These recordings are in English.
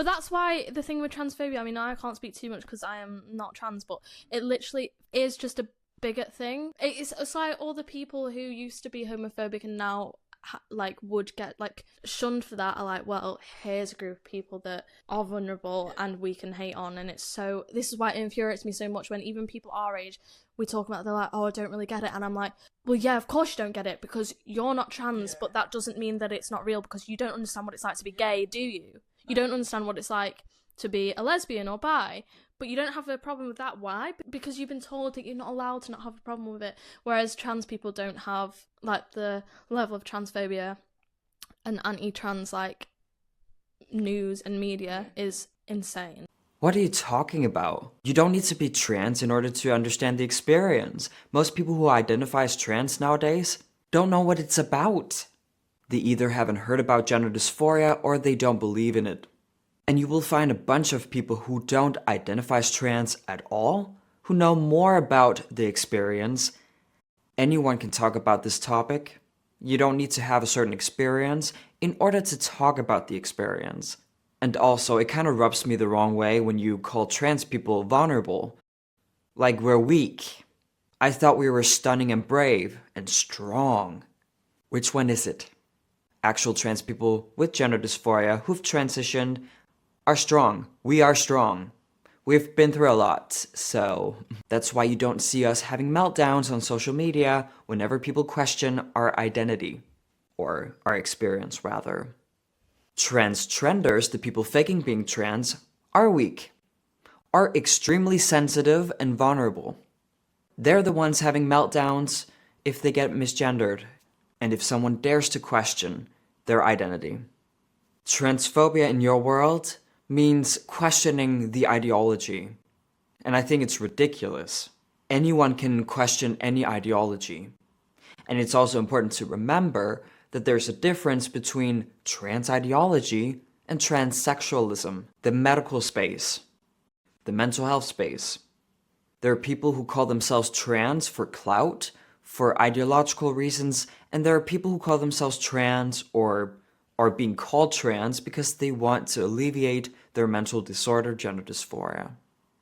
But that's why the thing with transphobia, I mean, I can't speak too much because I am not trans, but it literally is just a bigot thing. It's like all the people who used to be homophobic and now like would get like shunned for that are like, well, here's a group of people that are vulnerable and we can hate on. And it's so, this is why it infuriates me so much when even people our age, we talk about, they're like, oh, I don't really get it. And I'm like, well, yeah, of course you don't get it because you're not trans, but that doesn't mean that it's not real because you don't understand what it's like to be gay, do you? You don't understand what it's like to be a lesbian or bi, but you don't have a problem with that. Why? Because you've been told that you're not allowed to not have a problem with it, whereas trans people don't have, like, the level of transphobia and anti-trans, like, news and media is insane. What are you talking about? You don't need to be trans in order to understand the experience. Most people who identify as trans nowadays don't know what it's about. They either haven't heard about gender dysphoria or they don't believe in it. And you will find a bunch of people who don't identify as trans at all, who know more about the experience. Anyone can talk about this topic. You don't need to have a certain experience in order to talk about the experience. And also, it kind of rubs me the wrong way when you call trans people vulnerable. Like we're weak. I thought we were stunning and brave and strong. Which one is it? Actual trans people with gender dysphoria who've transitioned are strong. We are strong. We've been through a lot, so that's why you don't see us having meltdowns on social media whenever people question our identity, or our experience rather. Trans trenders, the people faking being trans, are weak, are extremely sensitive and vulnerable. They're the ones having meltdowns if they get misgendered, and if someone dares to question their identity. Transphobia in your world means questioning the ideology. And I think it's ridiculous. Anyone can question any ideology. And it's also important to remember that there's a difference between trans ideology and transsexualism, the medical space, the mental health space. There are people who call themselves trans for clout, for ideological reasons, and there are people who call themselves trans or are being called trans because they want to alleviate their mental disorder, gender dysphoria.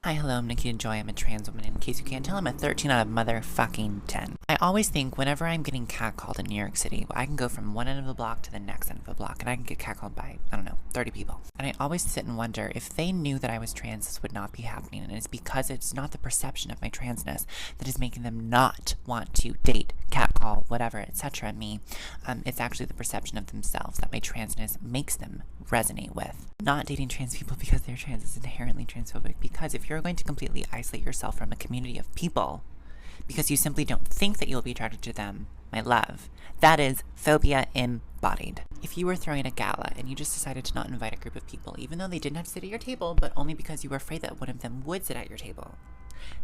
Hi, hello, I'm Nikita Joy. I'm a trans woman. In case you can't tell, I'm a 13 out of motherfucking 10. I always think whenever I'm getting catcalled in New York City, I can go from one end of the block to the next end of the block, and I can get catcalled by, 30 people. And I always sit and wonder if they knew that I was trans, this would not be happening. And it's because it's not the perception of my transness that is making them not want to date, catcall, whatever, etc. me. It's actually the perception of themselves that my transness makes them resonate with. Not dating trans people because they're trans is inherently transphobic, because if you're going to completely isolate yourself from a community of people because you simply don't think that you'll be attracted to them, my love, that is phobia embodied. If you were throwing a gala and you just decided to not invite a group of people, even though they didn't have to sit at your table, but only because you were afraid that one of them would sit at your table,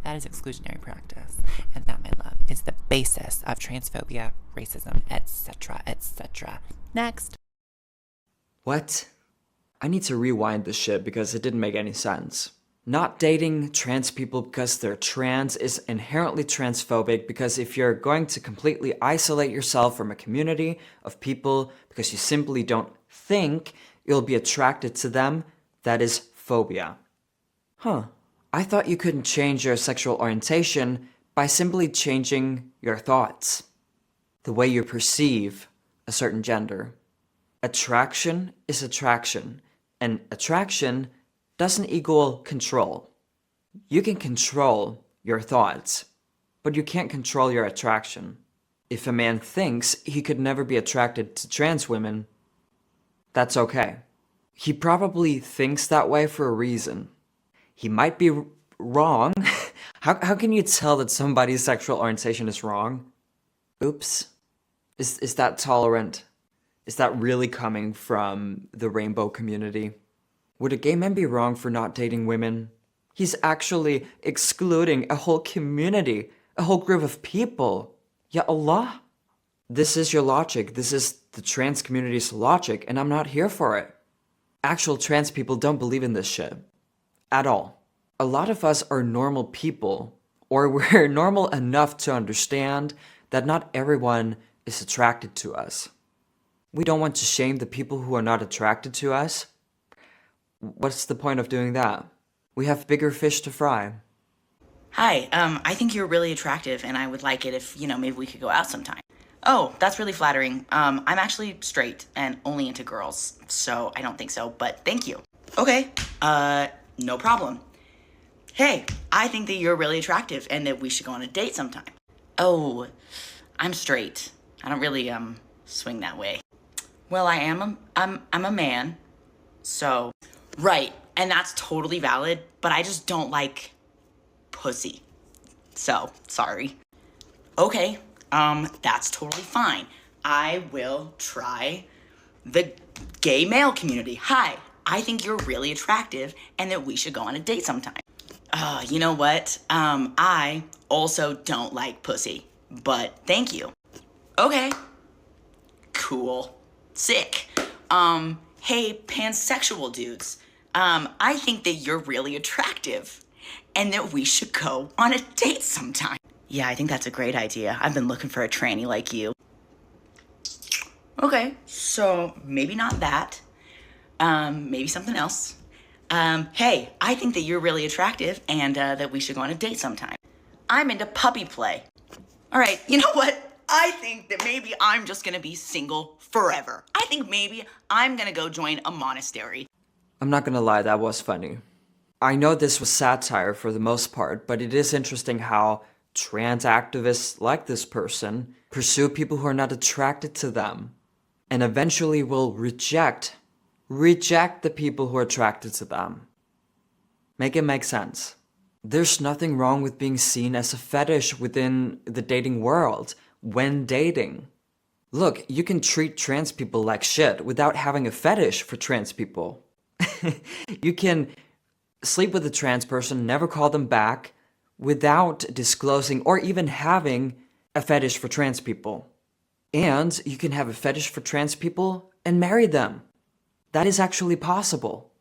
that is exclusionary practice. And that, my love, is the basis of transphobia, racism, etc., etc. Next. What? I need to rewind this shit because it didn't make any sense. Not dating trans people because they're trans is inherently transphobic, because if you're going to completely isolate yourself from a community of people because you simply don't think you'll be attracted to them, that is phobia. Huh. I thought you couldn't change your sexual orientation by simply changing your thoughts, the way you perceive a certain gender. Attraction is attraction, and attraction doesn't equal control. You can control your thoughts, but you can't control your attraction. If a man thinks he could never be attracted to trans women, that's okay. He probably thinks that way for a reason. He might be wrong. How can you tell that somebody's sexual orientation is wrong? Oops. Is that tolerant? Is that really coming from the rainbow community? Would a gay man be wrong for not dating women? He's actually excluding a whole community, a whole group of people. Ya Allah. This is your logic. This is the trans community's logic, and I'm not here for it. Actual trans people don't believe in this shit. At all. A lot of us are normal people, or we're normal enough to understand that not everyone is attracted to us. We don't want to shame the people who are not attracted to us. What's the point of doing that? We have bigger fish to fry. Hi, I think you're really attractive and I would like it if, maybe we could go out sometime. Oh, that's really flattering. I'm actually straight and only into girls, so I don't think so, but thank you. Okay, no problem. Hey, I think that you're really attractive and that we should go on a date sometime. Oh, I'm straight. I don't really, swing that way. Well, I'm a man, so. Right, and that's totally valid, but I just don't like pussy. So, sorry. Okay, that's totally fine. I will try the gay male community. Hi, I think you're really attractive and that we should go on a date sometime. You know what? I also don't like pussy, but thank you. Okay. Cool. Sick. Hey, pansexual dudes. I think that you're really attractive and that we should go on a date sometime. Yeah, I think that's a great idea. I've been looking for a tranny like you. Okay, so maybe not that. Maybe something else. Hey, I think that you're really attractive and that we should go on a date sometime. I'm into puppy play. All right, you know what? I think that maybe I'm just gonna be single forever. I think maybe I'm gonna go join a monastery. I'm not gonna lie, that was funny. I know this was satire for the most part, but it is interesting how trans activists like this person pursue people who are not attracted to them and eventually will reject the people who are attracted to them. Make it make sense. There's nothing wrong with being seen as a fetish within the dating world when dating. Look, you can treat trans people like shit without having a fetish for trans people. You can sleep with a trans person, never call them back, without disclosing or even having a fetish for trans people. And you can have a fetish for trans people and marry them. That is actually possible.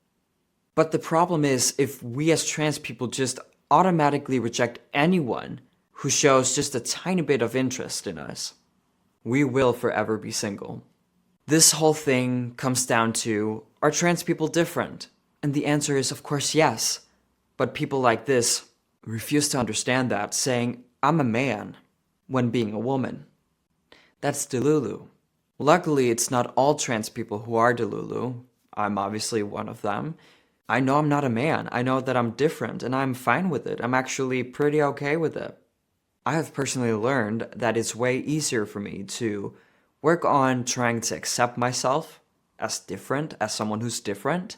But the problem is if we as trans people just automatically reject anyone who shows just a tiny bit of interest in us, we will forever be single. This whole thing comes down to, are trans people different? And the answer is, of course, yes. But people like this refuse to understand that, saying, I'm a man, when being a woman. That's Delulu. Luckily, it's not all trans people who are Delulu. I'm obviously one of them. I know I'm not a man. I know that I'm different, and I'm fine with it. I'm actually pretty okay with it. I have personally learned that it's way easier for me to work on trying to accept myself as different, as someone who's different,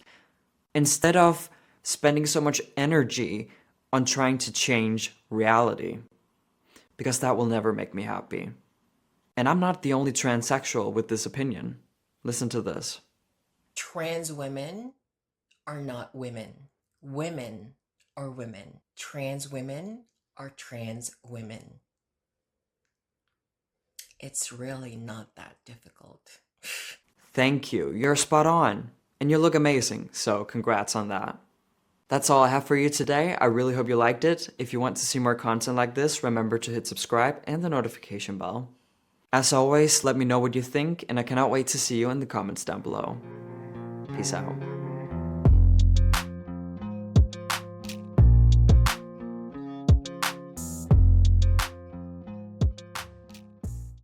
instead of spending so much energy on trying to change reality. Because that will never make me happy. And I'm not the only transsexual with this opinion. Listen to this. Trans women are not women. Women are women. Trans women are trans women. It's really not that difficult. Thank you. You're spot on. And you look amazing, so congrats on that. That's all I have for you today. I really hope you liked it. If you want to see more content like this, remember to hit subscribe and the notification bell. As always, let me know what you think, and I cannot wait to see you in the comments down below. Peace out.